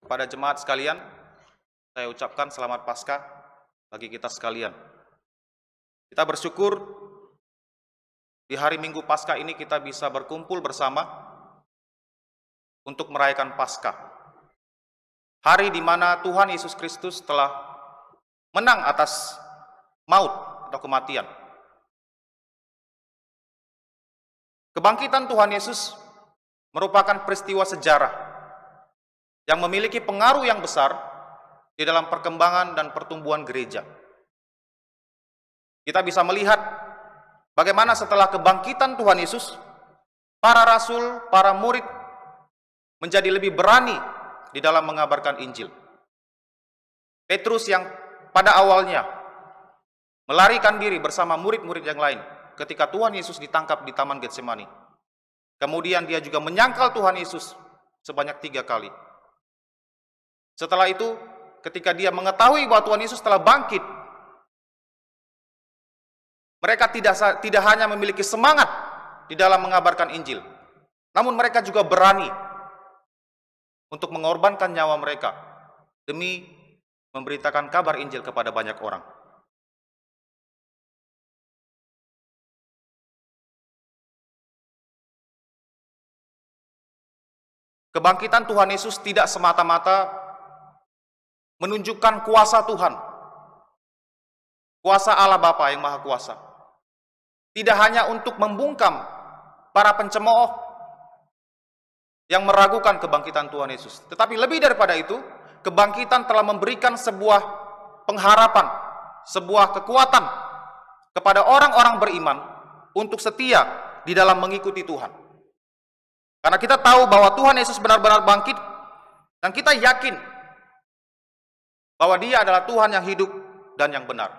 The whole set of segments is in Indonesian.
Pada jemaat sekalian, saya ucapkan selamat Paskah bagi kita sekalian. Kita bersyukur di hari Minggu Paskah ini kita bisa berkumpul bersama untuk merayakan Paskah. Hari di mana Tuhan Yesus Kristus telah menang atas maut atau kematian. Kebangkitan Tuhan Yesus merupakan peristiwa sejarah yang memiliki pengaruh yang besar di dalam perkembangan dan pertumbuhan gereja. Kita bisa melihat bagaimana setelah kebangkitan Tuhan Yesus, para rasul, para murid menjadi lebih berani di dalam mengabarkan Injil. Petrus yang pada awalnya melarikan diri bersama murid-murid yang lain ketika Tuhan Yesus ditangkap di Taman Getsemani. Kemudian dia juga menyangkal Tuhan Yesus sebanyak 3 kali. Setelah itu, ketika dia mengetahui bahwa Tuhan Yesus telah bangkit, mereka tidak hanya memiliki semangat di dalam mengabarkan Injil, namun mereka juga berani untuk mengorbankan nyawa mereka demi memberitakan kabar Injil kepada banyak orang. Kebangkitan Tuhan Yesus tidak semata-mata menunjukkan kuasa Tuhan, kuasa Allah Bapa yang Maha Kuasa. Tidak hanya untuk membungkam para pencemooh yang meragukan kebangkitan Tuhan Yesus, tetapi lebih daripada itu, kebangkitan telah memberikan sebuah pengharapan, sebuah kekuatan kepada orang-orang beriman untuk setia di dalam mengikuti Tuhan. Karena kita tahu bahwa Tuhan Yesus benar-benar bangkit, dan kita yakin bahwa Dia adalah Tuhan yang hidup dan yang benar.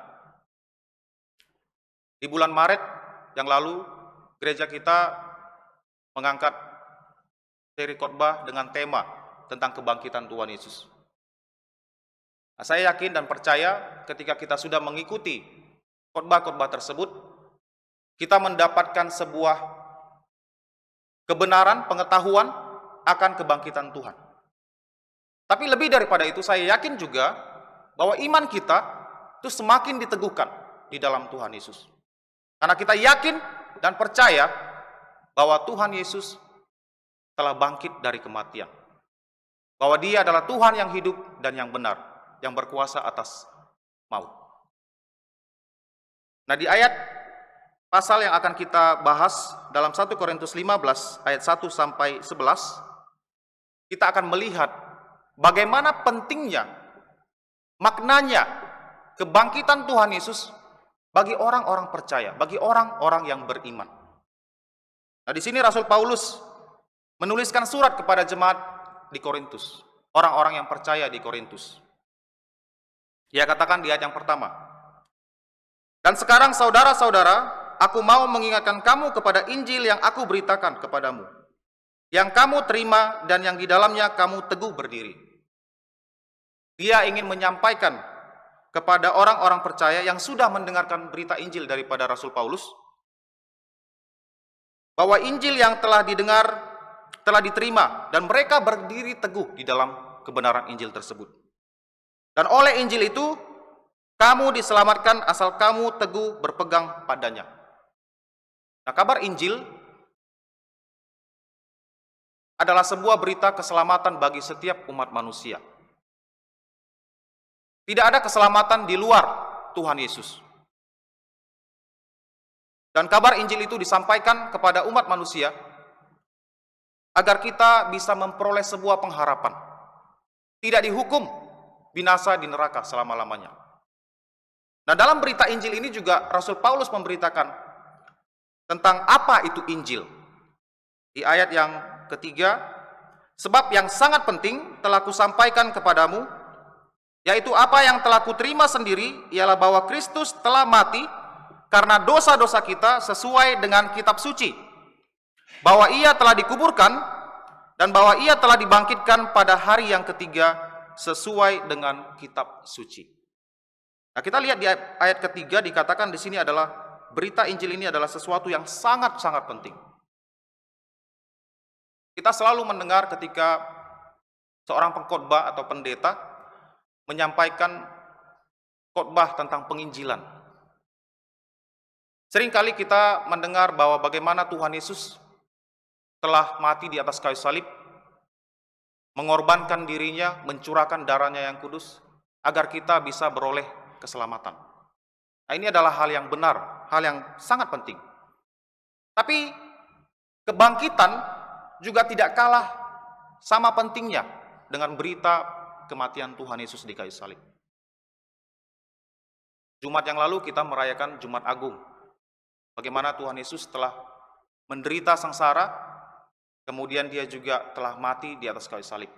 Di bulan Maret yang lalu, gereja kita mengangkat seri khotbah dengan tema tentang kebangkitan Tuhan Yesus. Nah, saya yakin dan percaya ketika kita sudah mengikuti khotbah-khotbah tersebut, kita mendapatkan sebuah kebenaran, pengetahuan akan kebangkitan Tuhan. Tapi lebih daripada itu, saya yakin juga bahwa iman kita itu semakin diteguhkan di dalam Tuhan Yesus. Karena kita yakin dan percaya bahwa Tuhan Yesus telah bangkit dari kematian. Bahwa Dia adalah Tuhan yang hidup dan yang benar, yang berkuasa atas maut. Nah, di ayat pasal yang akan kita bahas dalam 1 Korintus 15 ayat 1 sampai 11, kita akan melihat bagaimana pentingnya, maknanya kebangkitan Tuhan Yesus bagi orang-orang percaya, bagi orang-orang yang beriman. Nah, di sini Rasul Paulus menuliskan surat kepada jemaat di Korintus, orang-orang yang percaya di Korintus. Dia katakan di ayat yang pertama, "Dan sekarang saudara-saudara, aku mau mengingatkan kamu kepada Injil yang aku beritakan kepadamu, yang kamu terima dan yang di dalamnya kamu teguh berdiri." Dia ingin menyampaikan kepada orang-orang percaya yang sudah mendengarkan berita Injil daripada Rasul Paulus, bahwa Injil yang telah didengar, telah diterima, dan mereka berdiri teguh di dalam kebenaran Injil tersebut. Dan oleh Injil itu, kamu diselamatkan asal kamu teguh berpegang padanya. Nah, kabar Injil adalah sebuah berita keselamatan bagi setiap umat manusia. Tidak ada keselamatan di luar Tuhan Yesus. Dan kabar Injil itu disampaikan kepada umat manusia agar kita bisa memperoleh sebuah pengharapan. Tidak dihukum binasa di neraka selama-lamanya. Nah, dalam berita Injil ini juga Rasul Paulus memberitakan tentang apa itu Injil. Di ayat yang ketiga, "Sebab yang sangat penting telah kusampaikan kepadamu, yaitu apa yang telah kuterima sendiri, ialah bahwa Kristus telah mati karena dosa-dosa kita sesuai dengan kitab suci, bahwa Ia telah dikuburkan, dan bahwa Ia telah dibangkitkan pada hari yang ketiga sesuai dengan kitab suci." Nah, kita lihat di ayat ketiga dikatakan di sini adalah berita Injil ini adalah sesuatu yang sangat-sangat penting. Kita selalu mendengar ketika seorang pengkhotbah atau pendeta menyampaikan khotbah tentang penginjilan. Seringkali kita mendengar bahwa bagaimana Tuhan Yesus telah mati di atas kayu salib, mengorbankan dirinya, mencurahkan darahnya yang kudus, agar kita bisa beroleh keselamatan. Nah, ini adalah hal yang benar, hal yang sangat penting. Tapi kebangkitan juga tidak kalah sama pentingnya dengan berita kematian Tuhan Yesus di kayu salib. Jumat yang lalu kita merayakan Jumat Agung. Bagaimana Tuhan Yesus telah menderita sengsara, kemudian dia juga telah mati di atas kayu salib.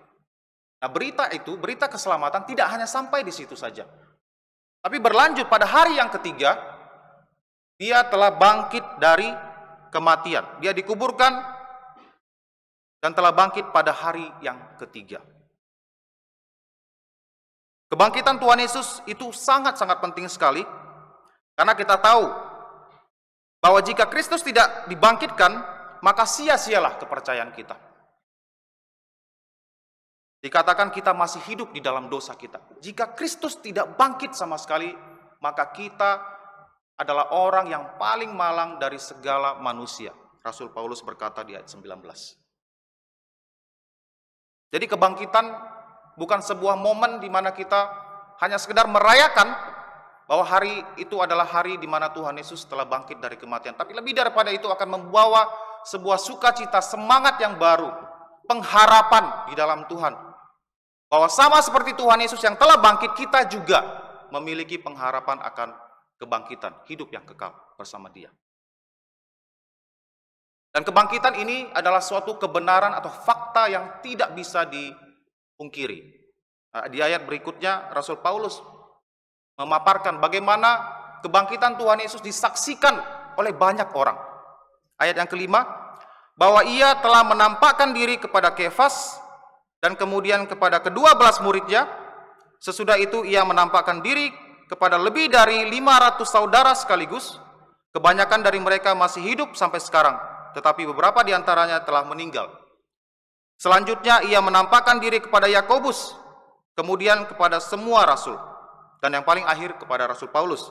Nah, berita itu, berita keselamatan tidak hanya sampai di situ saja. Tapi berlanjut pada hari yang ketiga, dia telah bangkit dari kematian. Dia dikuburkan dan telah bangkit pada hari yang ketiga. Kebangkitan Tuhan Yesus itu sangat-sangat penting sekali, karena kita tahu bahwa jika Kristus tidak dibangkitkan, maka sia-sialah kepercayaan kita. Dikatakan kita masih hidup di dalam dosa kita. Jika Kristus tidak bangkit sama sekali, maka kita adalah orang yang paling malang dari segala manusia. Rasul Paulus berkata di ayat 19. Jadi kebangkitan bukan sebuah momen di mana kita hanya sekedar merayakan bahwa hari itu adalah hari di mana Tuhan Yesus telah bangkit dari kematian. Tapi lebih daripada itu akan membawa sebuah sukacita, semangat yang baru, pengharapan di dalam Tuhan. Bahwa sama seperti Tuhan Yesus yang telah bangkit, kita juga memiliki pengharapan akan kebangkitan, hidup yang kekal bersama Dia. Dan kebangkitan ini adalah suatu kebenaran atau fakta yang tidak bisa dipungkiri. Di ayat berikutnya, Rasul Paulus memaparkan bagaimana kebangkitan Tuhan Yesus disaksikan oleh banyak orang. Ayat yang kelima, bahwa ia telah menampakkan diri kepada Kefas dan kemudian kepada ke-12 muridnya. Sesudah itu ia menampakkan diri kepada lebih dari 500 saudara sekaligus. Kebanyakan dari mereka masih hidup sampai sekarang, tetapi beberapa di antaranya telah meninggal. Selanjutnya ia menampakkan diri kepada Yakobus, kemudian kepada semua rasul, dan yang paling akhir kepada Rasul Paulus.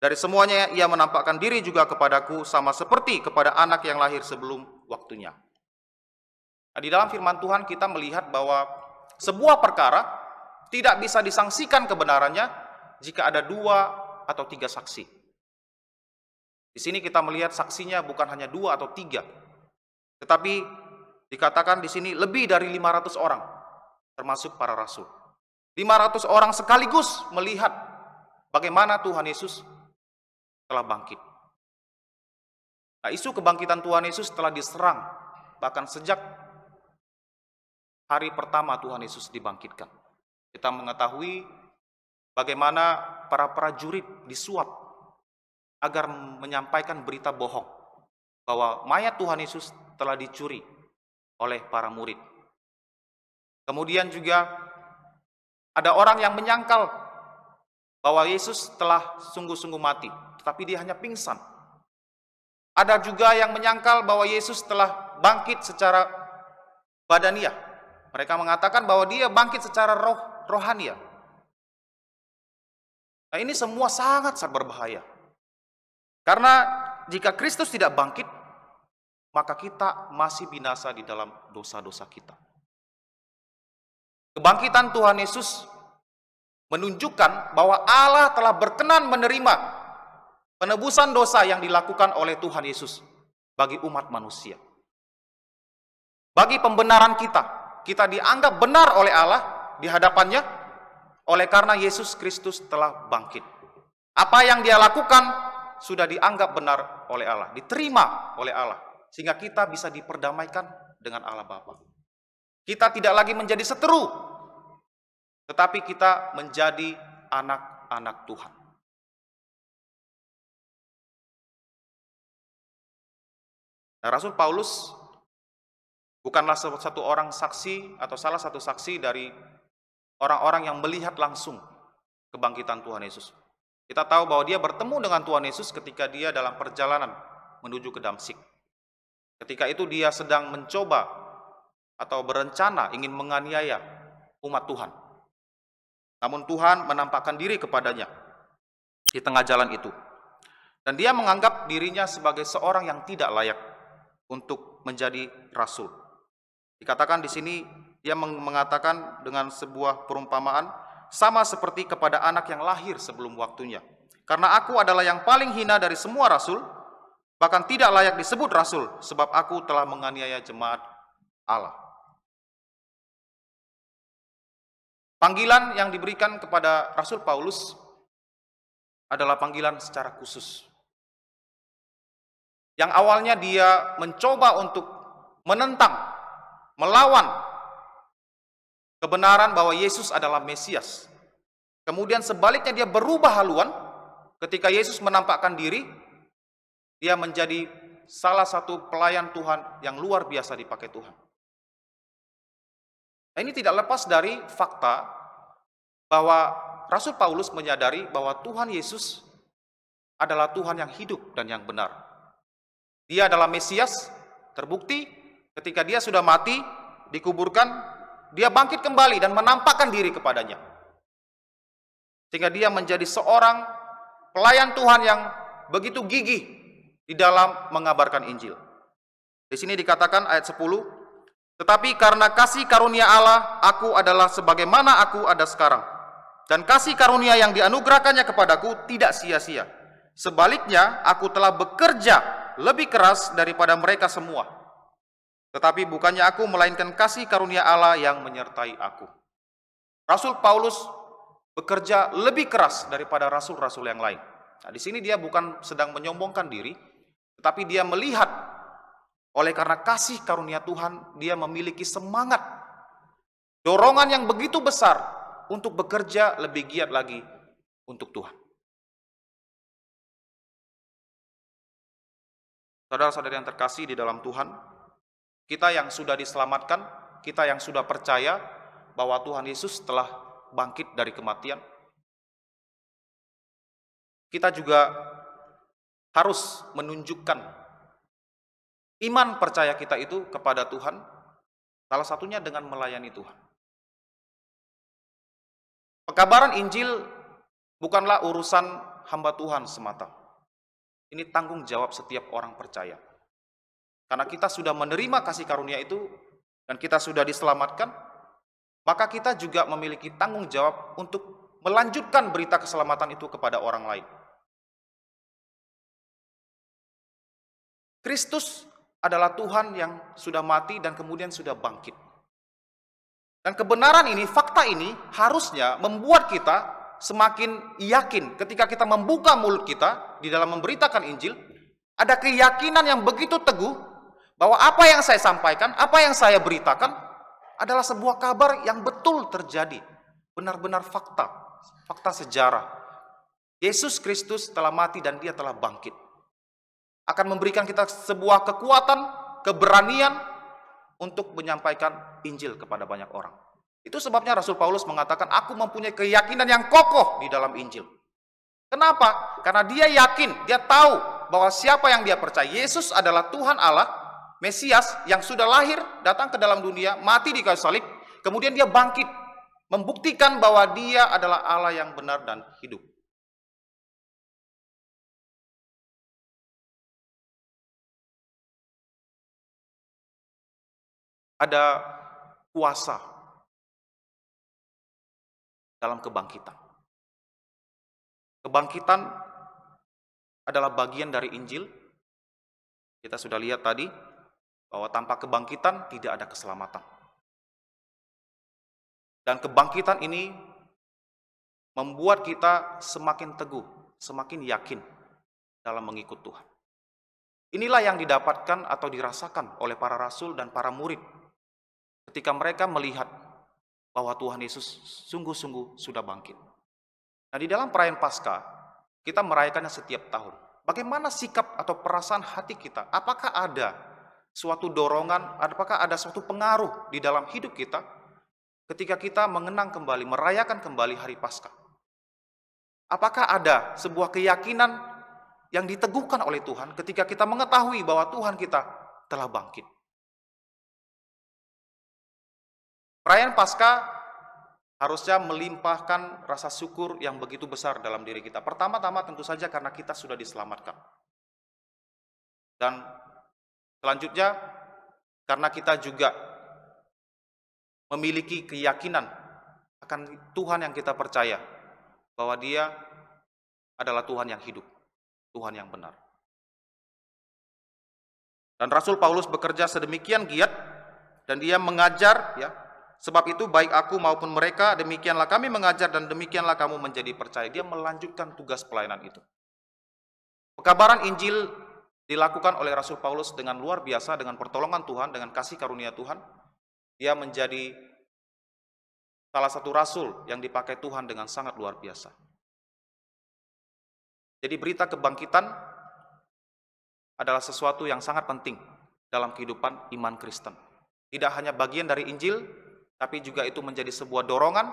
Dari semuanya ia menampakkan diri juga kepadaku, sama seperti kepada anak yang lahir sebelum waktunya. Nah, di dalam firman Tuhan kita melihat bahwa sebuah perkara tidak bisa disangsikan kebenarannya jika ada 2 atau 3 saksi. Di sini kita melihat saksinya bukan hanya 2 atau 3, tetapi dikatakan di sini lebih dari 500 orang, termasuk para rasul. 500 orang sekaligus melihat bagaimana Tuhan Yesus telah bangkit. Nah, isu kebangkitan Tuhan Yesus telah diserang bahkan sejak hari pertama Tuhan Yesus dibangkitkan. Kita mengetahui bagaimana para prajurit disuap agar menyampaikan berita bohong bahwa mayat Tuhan Yesus telah dicuri oleh para murid. Kemudian juga ada orang yang menyangkal bahwa Yesus telah sungguh-sungguh mati, tetapi dia hanya pingsan. Ada juga yang menyangkal bahwa Yesus telah bangkit secara badaniah. Mereka mengatakan bahwa dia bangkit secara rohaniah. Nah, ini semua sangat-sangat berbahaya. Karena jika Kristus tidak bangkit, maka kita masih binasa di dalam dosa-dosa kita. Kebangkitan Tuhan Yesus menunjukkan bahwa Allah telah berkenan menerima penebusan dosa yang dilakukan oleh Tuhan Yesus bagi umat manusia. Bagi pembenaran kita dianggap benar oleh Allah di hadapannya oleh karena Yesus Kristus telah bangkit. Apa yang Dia lakukan sudah dianggap benar oleh Allah, diterima oleh Allah, sehingga kita bisa diperdamaikan dengan Allah Bapa. Kita tidak lagi menjadi seteru, tetapi kita menjadi anak-anak Tuhan. Nah, Rasul Paulus bukanlah satu orang saksi atau salah satu saksi dari orang-orang yang melihat langsung kebangkitan Tuhan Yesus. Kita tahu bahwa dia bertemu dengan Tuhan Yesus ketika dia dalam perjalanan menuju ke Damsyik. Ketika itu dia sedang mencoba atau berencana ingin menganiaya umat Tuhan. Namun Tuhan menampakkan diri kepadanya di tengah jalan itu. Dan dia menganggap dirinya sebagai seorang yang tidak layak untuk menjadi rasul. Dikatakan di sini, dia mengatakan dengan sebuah perumpamaan, sama seperti kepada anak yang lahir sebelum waktunya. Karena aku adalah yang paling hina dari semua rasul, bahkan tidak layak disebut rasul, sebab aku telah menganiaya jemaat Allah. Panggilan yang diberikan kepada Rasul Paulus adalah panggilan secara khusus. Yang awalnya dia mencoba untuk menentang, melawan kebenaran bahwa Yesus adalah Mesias. Kemudian sebaliknya dia berubah haluan ketika Yesus menampakkan diri, dia menjadi salah satu pelayan Tuhan yang luar biasa dipakai Tuhan. Nah, ini tidak lepas dari fakta bahwa Rasul Paulus menyadari bahwa Tuhan Yesus adalah Tuhan yang hidup dan yang benar. Dia adalah Mesias, terbukti ketika dia sudah mati, dikuburkan, dia bangkit kembali dan menampakkan diri kepadanya. Sehingga dia menjadi seorang pelayan Tuhan yang begitu gigih di dalam mengabarkan Injil. Di sini dikatakan ayat 10, tetapi karena kasih karunia Allah, aku adalah sebagaimana aku ada sekarang. Dan kasih karunia yang dianugerahkannya kepadaku tidak sia-sia. Sebaliknya, aku telah bekerja lebih keras daripada mereka semua. Tetapi bukannya aku, melainkan kasih karunia Allah yang menyertai aku. Rasul Paulus bekerja lebih keras daripada rasul-rasul yang lain. Nah, di sini dia bukan sedang menyombongkan diri, tetapi dia melihat oleh karena kasih karunia Tuhan, dia memiliki semangat, dorongan yang begitu besar untuk bekerja lebih giat lagi untuk Tuhan. Saudara-saudari yang terkasih di dalam Tuhan, kita yang sudah diselamatkan, kita yang sudah percaya bahwa Tuhan Yesus telah bangkit dari kematian, kita juga harus menunjukkan iman percaya kita itu kepada Tuhan, salah satunya dengan melayani Tuhan. Pekabaran Injil bukanlah urusan hamba Tuhan semata. Ini tanggung jawab setiap orang percaya. Karena kita sudah menerima kasih karunia itu dan kita sudah diselamatkan, maka kita juga memiliki tanggung jawab untuk melanjutkan berita keselamatan itu kepada orang lain. Kristus adalah Tuhan yang sudah mati dan kemudian sudah bangkit. Dan kebenaran ini, fakta ini harusnya membuat kita semakin yakin ketika kita membuka mulut kita di dalam memberitakan Injil, ada keyakinan yang begitu teguh bahwa apa yang saya sampaikan, apa yang saya beritakan adalah sebuah kabar yang betul terjadi, benar-benar fakta, fakta sejarah. Yesus Kristus telah mati dan dia telah bangkit. Akan memberikan kita sebuah kekuatan, keberanian untuk menyampaikan Injil kepada banyak orang. Itu sebabnya Rasul Paulus mengatakan, aku mempunyai keyakinan yang kokoh di dalam Injil. Kenapa? Karena dia yakin, dia tahu bahwa siapa yang dia percaya, Yesus adalah Tuhan Allah, Mesias yang sudah lahir, datang ke dalam dunia, mati di kayu salib, kemudian dia bangkit, membuktikan bahwa dia adalah Allah yang benar dan hidup. Ada kuasa dalam kebangkitan. Kebangkitan adalah bagian dari Injil. Kita sudah lihat tadi bahwa tanpa kebangkitan tidak ada keselamatan. Dan kebangkitan ini membuat kita semakin teguh, semakin yakin dalam mengikut Tuhan. Inilah yang didapatkan atau dirasakan oleh para rasul dan para murid ketika mereka melihat bahwa Tuhan Yesus sungguh-sungguh sudah bangkit. Nah, di dalam perayaan Paskah, kita merayakannya setiap tahun. Bagaimana sikap atau perasaan hati kita? Apakah ada suatu dorongan, apakah ada suatu pengaruh di dalam hidup kita ketika kita mengenang kembali, merayakan kembali hari Paskah? Apakah ada sebuah keyakinan yang diteguhkan oleh Tuhan ketika kita mengetahui bahwa Tuhan kita telah bangkit? Perayaan Paskah harusnya melimpahkan rasa syukur yang begitu besar dalam diri kita. Pertama-tama tentu saja karena kita sudah diselamatkan. Dan selanjutnya karena kita juga memiliki keyakinan akan Tuhan yang kita percaya, bahwa Dia adalah Tuhan yang hidup, Tuhan yang benar. Dan Rasul Paulus bekerja sedemikian giat dan dia mengajar, ya. Sebab itu baik aku maupun mereka, demikianlah kami mengajar dan demikianlah kamu menjadi percaya. Dia melanjutkan tugas pelayanan itu. Pekabaran Injil dilakukan oleh Rasul Paulus dengan luar biasa, dengan pertolongan Tuhan, dengan kasih karunia Tuhan. Dia menjadi salah satu rasul yang dipakai Tuhan dengan sangat luar biasa. Jadi berita kebangkitan adalah sesuatu yang sangat penting dalam kehidupan iman Kristen. Tidak hanya bagian dari Injil, tapi juga itu menjadi sebuah dorongan,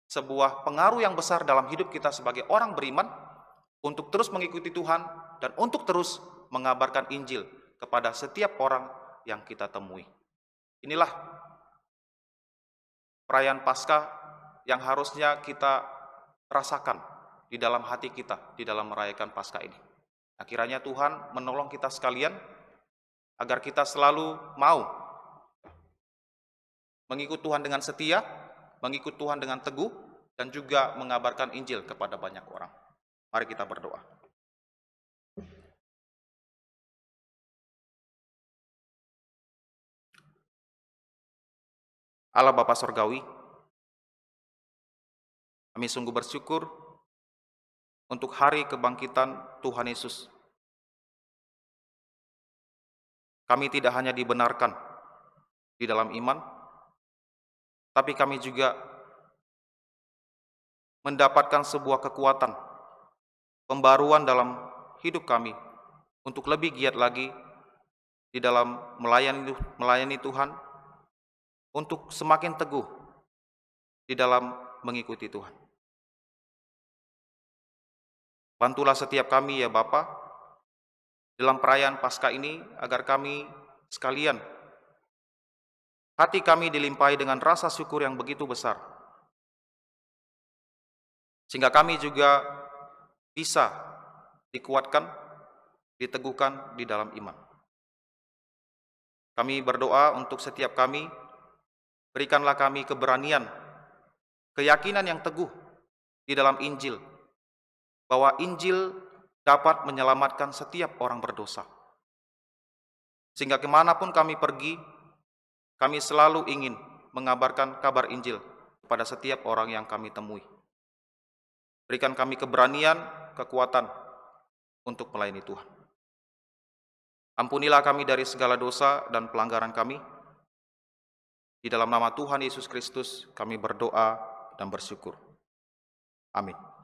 sebuah pengaruh yang besar dalam hidup kita sebagai orang beriman untuk terus mengikuti Tuhan dan untuk terus mengabarkan Injil kepada setiap orang yang kita temui. Inilah perayaan Paskah yang harusnya kita rasakan di dalam hati kita di dalam merayakan Paskah ini. Kiranya Tuhan menolong kita sekalian agar kita selalu mau mengikut Tuhan dengan setia, mengikut Tuhan dengan teguh, dan juga mengabarkan Injil kepada banyak orang. Mari kita berdoa. Allah Bapa Sorgawi, kami sungguh bersyukur untuk hari kebangkitan Tuhan Yesus. Kami tidak hanya dibenarkan di dalam iman, tapi kami juga mendapatkan sebuah kekuatan, pembaruan dalam hidup kami untuk lebih giat lagi di dalam melayani Tuhan, untuk semakin teguh di dalam mengikuti Tuhan. Bantulah setiap kami ya Bapa dalam perayaan Paskah ini, agar kami sekalian hati kami dilimpahi dengan rasa syukur yang begitu besar, sehingga kami juga bisa dikuatkan, diteguhkan di dalam iman. Kami berdoa untuk setiap kami, berikanlah kami keberanian, keyakinan yang teguh di dalam Injil, bahwa Injil dapat menyelamatkan setiap orang berdosa. Sehingga kemanapun kami pergi, kami selalu ingin mengabarkan kabar Injil kepada setiap orang yang kami temui. Berikan kami keberanian, kekuatan untuk melayani Tuhan. Ampunilah kami dari segala dosa dan pelanggaran kami. Di dalam nama Tuhan Yesus Kristus kami berdoa dan bersyukur. Amin.